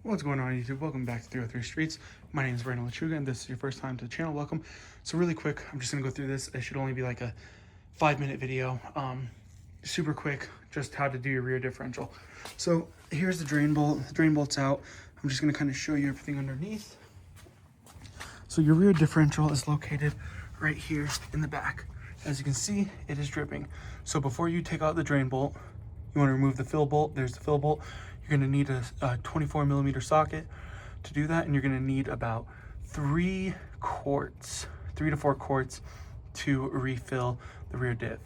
What's going on, YouTube? Welcome back to 303 Streets. My name is Brandon Lachuga, and this is your first time to the channel. Welcome. So really quick, I'm just gonna go through this. It should only be like a 5-minute video. Super quick, just how to do your rear differential. So here's the drain bolt. The drain bolt's out. I'm just gonna kind of show you everything underneath. So your rear differential is located right here in the back. As you can see, it is dripping. So before you take out the drain bolt, you want to remove the fill bolt. There's the fill bolt. You're going to need a 24 millimeter socket to do that, and you're going to need about 3 to 4 quarts to refill the rear diff.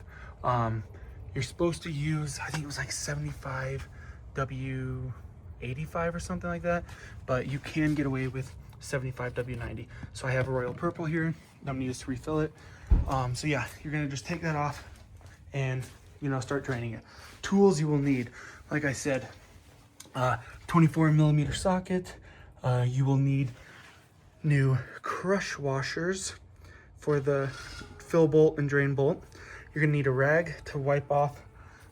You're supposed to use, I think it was like 75 W85 or something like that, but you can get away with 75 W90. So I have a royal purple here that I'm going to use to refill it. So yeah, you're going to just take that off and start draining it. Tools you will need, like I said, 24 millimeter socket. You will need new crush washers for the fill bolt and drain bolt. You're gonna need a rag to wipe off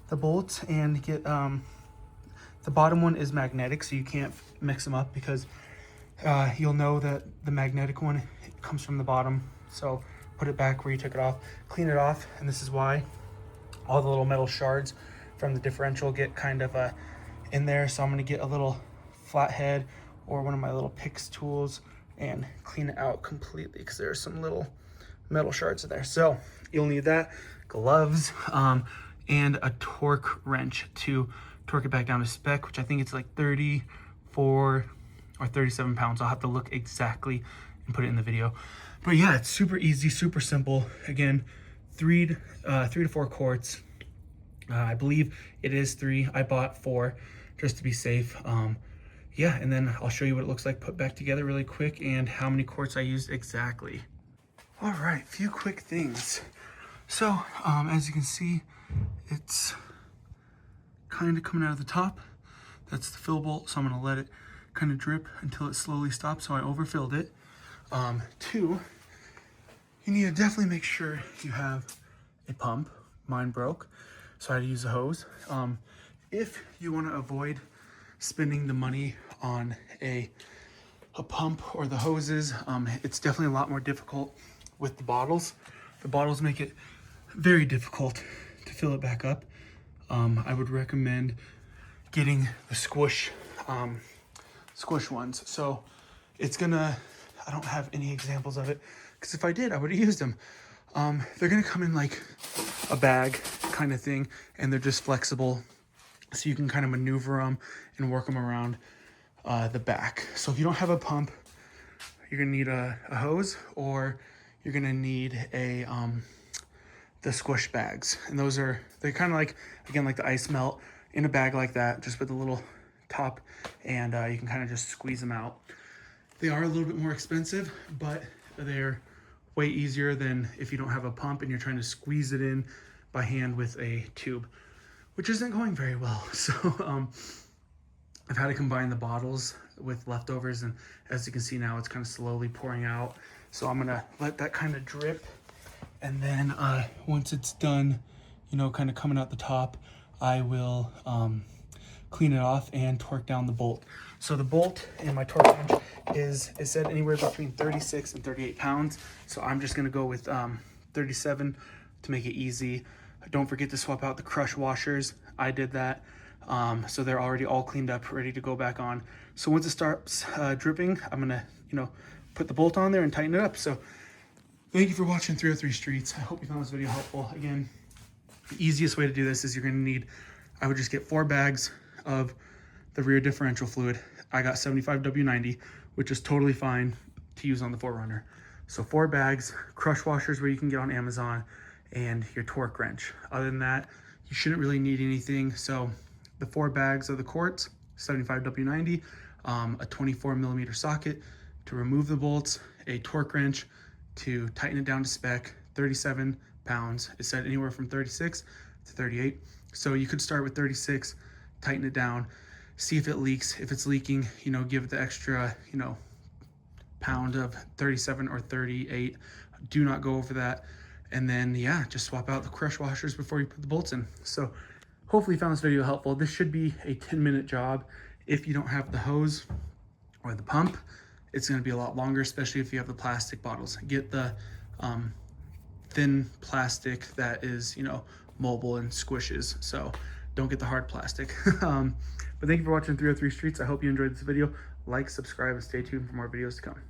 the bolts and get, the bottom one is magnetic, so you can't mix them up because you'll know that the magnetic one comes from the bottom. So put it back where you took it off, clean it off, and this is why all the little metal shards from the differential get kind of in there. So I'm gonna get a little flathead or one of my little picks tools and clean it out completely because there's some little metal shards in there. So you'll need that, gloves, and a torque wrench to torque it back down to spec, which I think it's like 34 or 37 pounds. I'll have to look exactly and put it in the video. But yeah, it's super easy, super simple. Again, 3 to 4 quarts. I believe it is 3. I bought 4 just to be safe. Yeah, and then I'll show you what it looks like put back together really quick and how many quarts I used exactly. All right, few quick things. So as you can see, it's kind of coming out of the top. That's the fill bolt, so I'm gonna let it kind of drip until it slowly stops. So I overfilled it. 2, you need to definitely make sure you have a pump. Mine broke, so I had to use a hose. If you want to avoid spending the money on a pump or the hoses, it's definitely a lot more difficult with the bottles. The bottles make it very difficult to fill it back up. I would recommend getting the squish ones. So it's gonna, I don't have any examples of it because if I did, I would have used them. They're gonna come in like a bag kind of thing, and they're just flexible, so you can kind of maneuver them and work them around the back. So if you don't have a pump, you're gonna need a hose, or you're gonna need the squish bags, and they're kind of like, again, like the ice melt in a bag like that, just with a little top, and you can kind of just squeeze them out. They are a little bit more expensive, but they're way easier than if you don't have a pump and you're trying to squeeze it in by hand with a tube, which isn't going very well. So I've had to combine the bottles with leftovers, and as you can see now, it's kind of slowly pouring out. So I'm gonna let that kind of drip, and then once it's done, kind of coming out the top, I will clean it off and torque down the bolt. So the bolt in my torque wrench is said anywhere between 36 and 38 pounds. So I'm just gonna go with 37 to make it easy. Don't forget to swap out the crush washers. I did that. So they're already all cleaned up, ready to go back on. So once it starts dripping, I'm gonna, put the bolt on there and tighten it up. So thank you for watching 303 Streets. I hope you found this video helpful. Again, the easiest way to do this is you're gonna need, I would just get 4 bags of the rear differential fluid. I got 75 W90, which is totally fine to use on the 4Runner. So 4 bags, crush washers where you can get on Amazon, and your torque wrench. Other than that, you shouldn't really need anything. So the 4 bags of the quartz, 75 W90, a 24 millimeter socket to remove the bolts, a torque wrench to tighten it down to spec, 37 pounds. It said anywhere from 36 to 38. So you could start with 36, tighten it down, see if it leaks. If it's leaking, give it the extra, pound of 37 or 38. Do not go over that. And then, yeah, just swap out the crush washers before you put the bolts in. So hopefully you found this video helpful. This should be a 10-minute job if you don't have the hose or the pump, it's going to be a lot longer, especially if you have the plastic bottles. Get the thin plastic that is, you know, mobile and squishes. So don't get the hard plastic. But thank you for watching 303 Streets. I hope you enjoyed this video. Like, subscribe, and stay tuned for more videos to come.